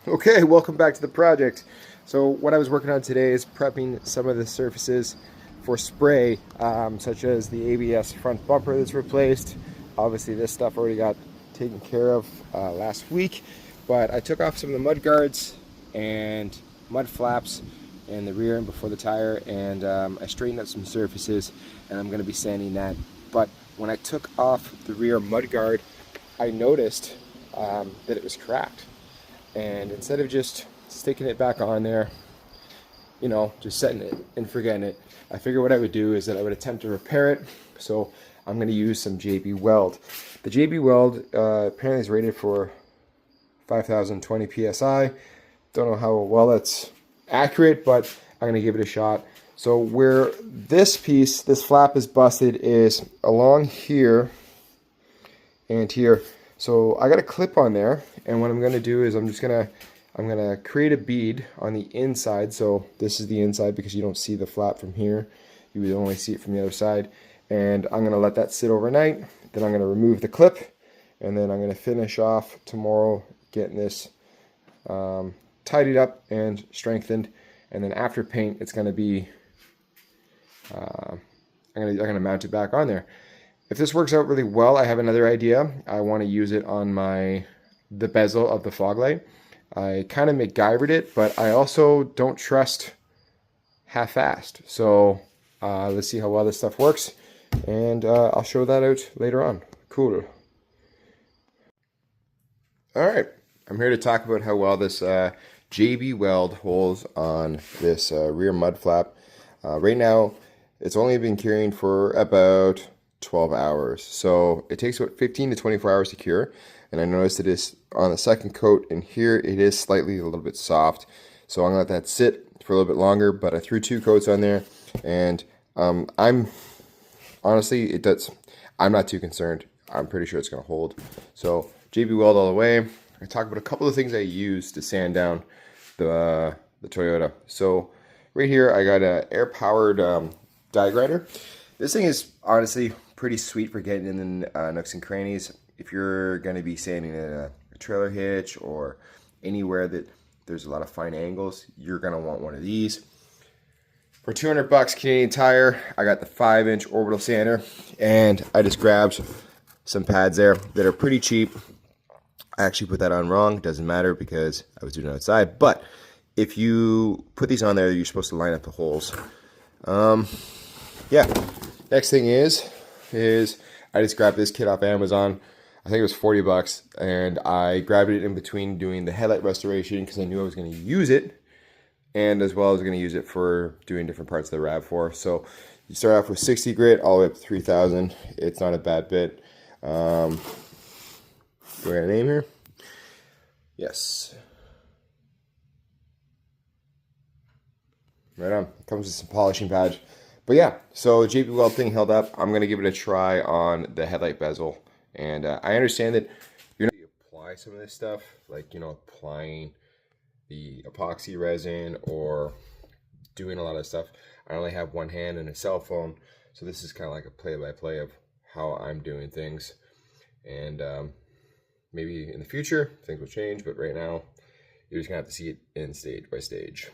Okay, welcome back to the project. So what I was working on today is prepping some of the surfaces for spray, such as the ABS front bumper that's replaced. Obviously this stuff already got taken care of last week, but I took off some of the mud guards and mud flaps in the rear and before the tire, and I straightened up some surfaces, and I'm going to be sanding that. But when I took off the rear mud guard, I noticed that it was cracked. And instead of just sticking it back on there, you know, just setting it and forgetting it, I figured what I would do is that I would attempt to repair it. So I'm going to use some JB Weld. The JB Weld apparently is rated for 5020 psi. Don't know how well that's accurate, but I'm going to give it a shot. So where this piece, this flap is busted, is along here and here. So I got a clip on there, and what I'm going to do is I'm going to create a bead on the inside. So this is the inside because you don't see the flap from here. You would only see it from the other side. And I'm going to let that sit overnight. Then I'm going to remove the clip, and then I'm going to finish off tomorrow getting this tidied up and strengthened. And then after paint, it's going to be I'm going to mount it back on there. If this works out really well, I have another idea. I want to use it on the bezel of the fog light. I kind of MacGyvered it, but I also don't trust half-assed. So let's see how well this stuff works, and I'll show that out later on. Cool. All right, I'm here to talk about how well this JB Weld holds on this rear mud flap. Right now, it's only been curing for about 12 hours. So it takes about 15 to 24 hours to cure. And I noticed it is on the second coat, and here it is slightly a little bit soft. So I'm gonna let that sit for a little bit longer, but I threw 2 coats on there, and I'm honestly, I'm not too concerned. I'm pretty sure it's gonna hold. So JB Weld all the way. I talk about a couple of things I use to sand down the Toyota. So right here, I got a air-powered die grinder. This thing is honestly pretty sweet for getting in the nooks and crannies. If you're going to be sanding a trailer hitch or anywhere that there's a lot of fine angles, you're going to want one of these. For 200 bucks Canadian Tire, I got the 5-inch orbital sander, and I just grabbed some pads there that are pretty cheap. I actually put that on wrong. It doesn't matter because I was doing it outside. But if you put these on there, you're supposed to line up the holes. Yeah. Next thing is I just grabbed this kit off Amazon. I think it was 40 bucks, and I grabbed it in between doing the headlight restoration because I knew I was going to use it, and as well as going to use it for doing different parts of the Rav4. So you start off with 60 grit all the way up to 3000. It's not a bad bit. Do I got a name here? Yes. Right on. Comes with some polishing pads. But yeah, so JB Weld thing held up. I'm going to give it a try on the headlight bezel. And I understand that you're not going to apply some of this stuff, like, you know, applying the epoxy resin or doing a lot of stuff. I only have one hand and a cell phone, so this is kind of like a play-by-play of how I'm doing things. And maybe in the future, things will change, but right now, you're just going to have to see it in stage by stage.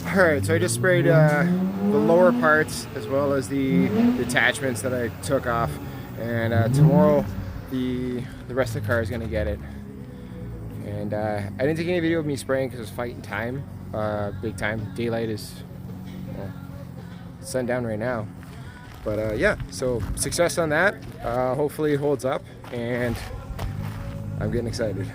Alright, so I just sprayed the lower parts as well as the attachments that I took off, and tomorrow the rest of the car is going to get it. And I didn't take any video of me spraying because it was fighting time, big time. Daylight is sundown right now. But yeah, so success on that. Hopefully it holds up, and I'm getting excited.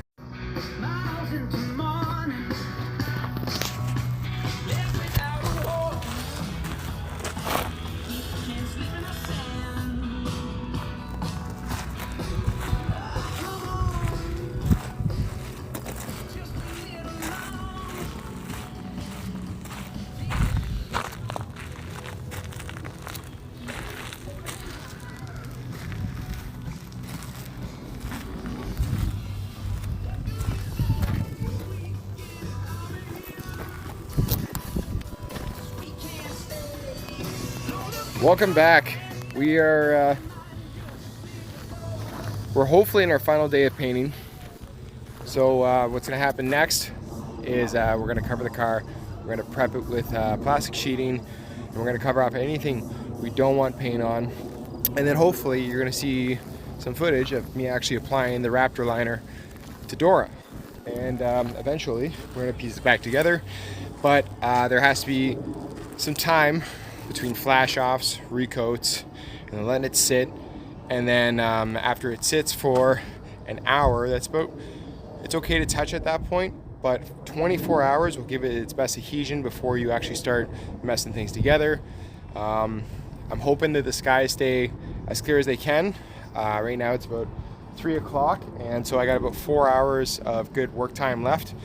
Welcome back. We're hopefully in our final day of painting. So what's going to happen next is we're going to cover the car. We're going to prep it with plastic sheeting, and we're going to cover off anything we don't want paint on. And then hopefully you're going to see some footage of me actually applying the Raptor liner to Dora. And eventually we're going to piece it back together. But there has to be some time between flash offs, recoats, and then letting it sit. And then after it sits for an hour, it's okay to touch at that point, but 24 hours will give it its best adhesion before you actually start messing things together. I'm hoping that the skies stay as clear as they can. Right now it's about 3 o'clock, and so I got about 4 hours of good work time left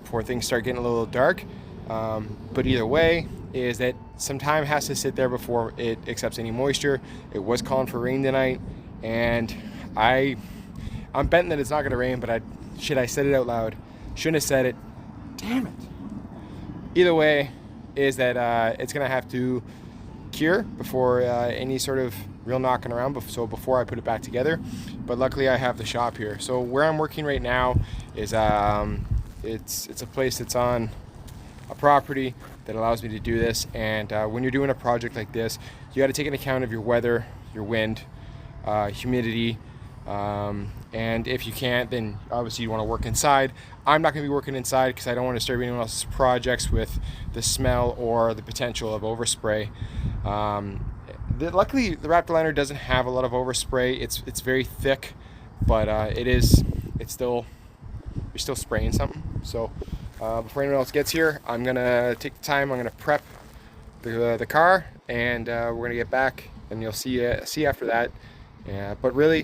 before things start getting a little dark. But either way, is that some time has to sit there before it accepts any moisture. It was calling for rain tonight, and I'm betting that it's not going to rain, but I said it out loud. Shouldn't have said it. Damn it. Either way, is that it's going to have to cure before any sort of real knocking around, so before I put it back together. But luckily I have the shop here. So where I'm working right now is it's a place that's on a property that allows me to do this. And when you're doing a project like this, you got to take into account of your weather, your wind, humidity, and if you can't, then obviously you want to work inside. I'm not going to be working inside because I don't want to disturb anyone else's projects with the smell or the potential of overspray. Luckily the Raptor liner doesn't have a lot of overspray. It's very thick, but you're still spraying something. So before anyone else gets here, I'm gonna take the time. I'm gonna prep the car, and we're gonna get back, and you'll see after that. Yeah, but really,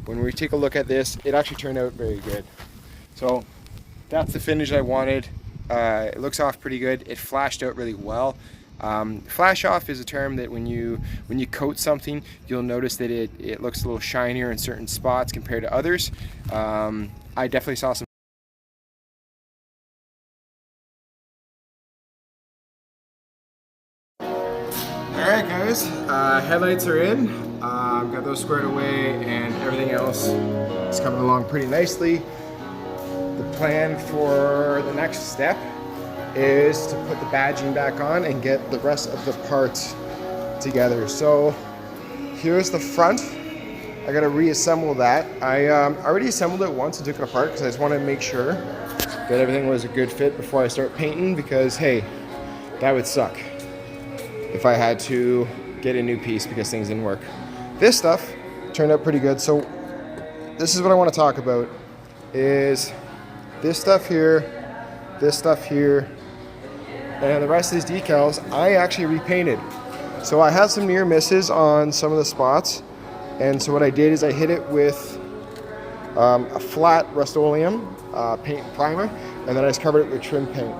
when we take a look at this, it actually turned out very good. So that's the finish I wanted. It looks off pretty good. It flashed out really well. Flash off is a term that when you coat something, you'll notice that it looks a little shinier in certain spots compared to others. I definitely saw some. Alright guys, headlights are in. Got those squared away, and everything else is coming along pretty nicely. The plan for the next step is to put the badging back on and get the rest of the parts together. So here's the front. I gotta reassemble that. I already assembled it once and took it apart because I just wanted to make sure that everything was a good fit before I start painting, because hey, that would suck if I had to get a new piece because things didn't work. This stuff turned out pretty good. So this is what I want to talk about, is this stuff here, and the rest of these decals I actually repainted. So I have some near misses on some of the spots, and so what I did is I hit it with a flat Rust-Oleum paint and primer, and then I just covered it with trim paint.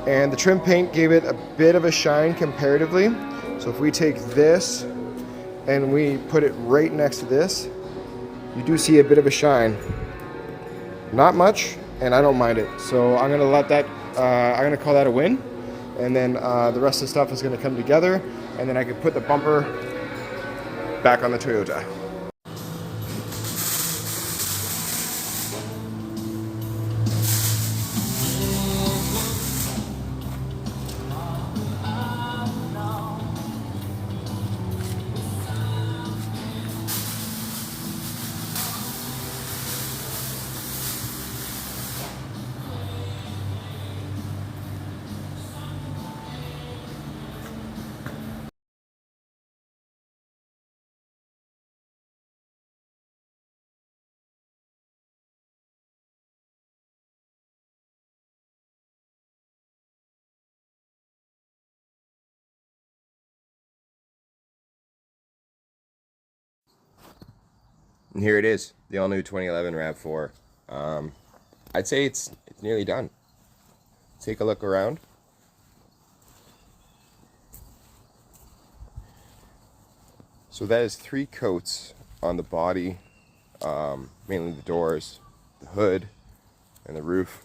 And the trim paint gave it a bit of a shine comparatively. So if we take this and we put it right next to this, you do see a bit of a shine. Not much, and I don't mind it. So I'm gonna let that, I'm gonna call that a win. And then the rest of the stuff is gonna come together, and then I can put the bumper back on the Toyota. And here it is, the all-new 2011 Rav4. I'd say it's nearly done. Take a look around. So that is 3 coats on the body, mainly the doors, the hood, and the roof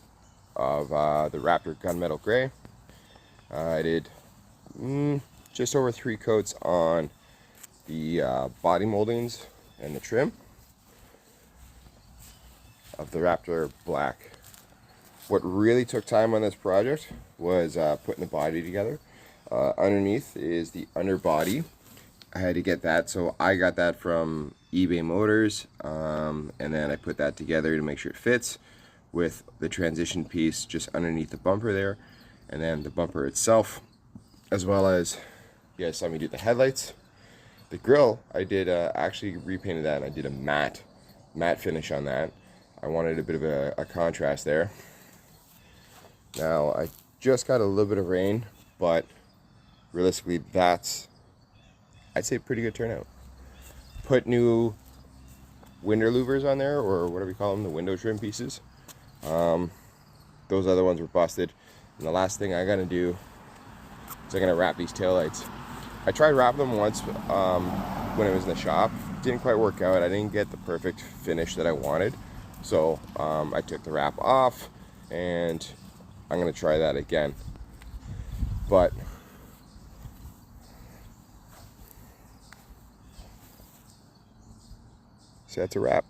of the Raptor gunmetal gray. I did just over 3 coats on the body moldings and the trim of the Raptor Black. What really took time on this project was putting the body together. Underneath is the underbody. I had to get that, so I got that from eBay Motors, and then I put that together to make sure it fits with the transition piece just underneath the bumper there, and then the bumper itself, as well as, you guys saw me do the headlights. The grill, I did actually repainted that, and I did a matte finish on that. I wanted a bit of a contrast there. Now, I just got a little bit of rain, but realistically, that's, I'd say, a pretty good turnout. Put new window louvers on there, or whatever you call them, the window trim pieces. Those other ones were busted. And the last thing I gotta do is I'm gonna wrap these taillights. I tried wrapping them once when I was in the shop. Didn't quite work out. I didn't get the perfect finish that I wanted. So I took the wrap off, and I'm gonna try that again. But so that's a wrap.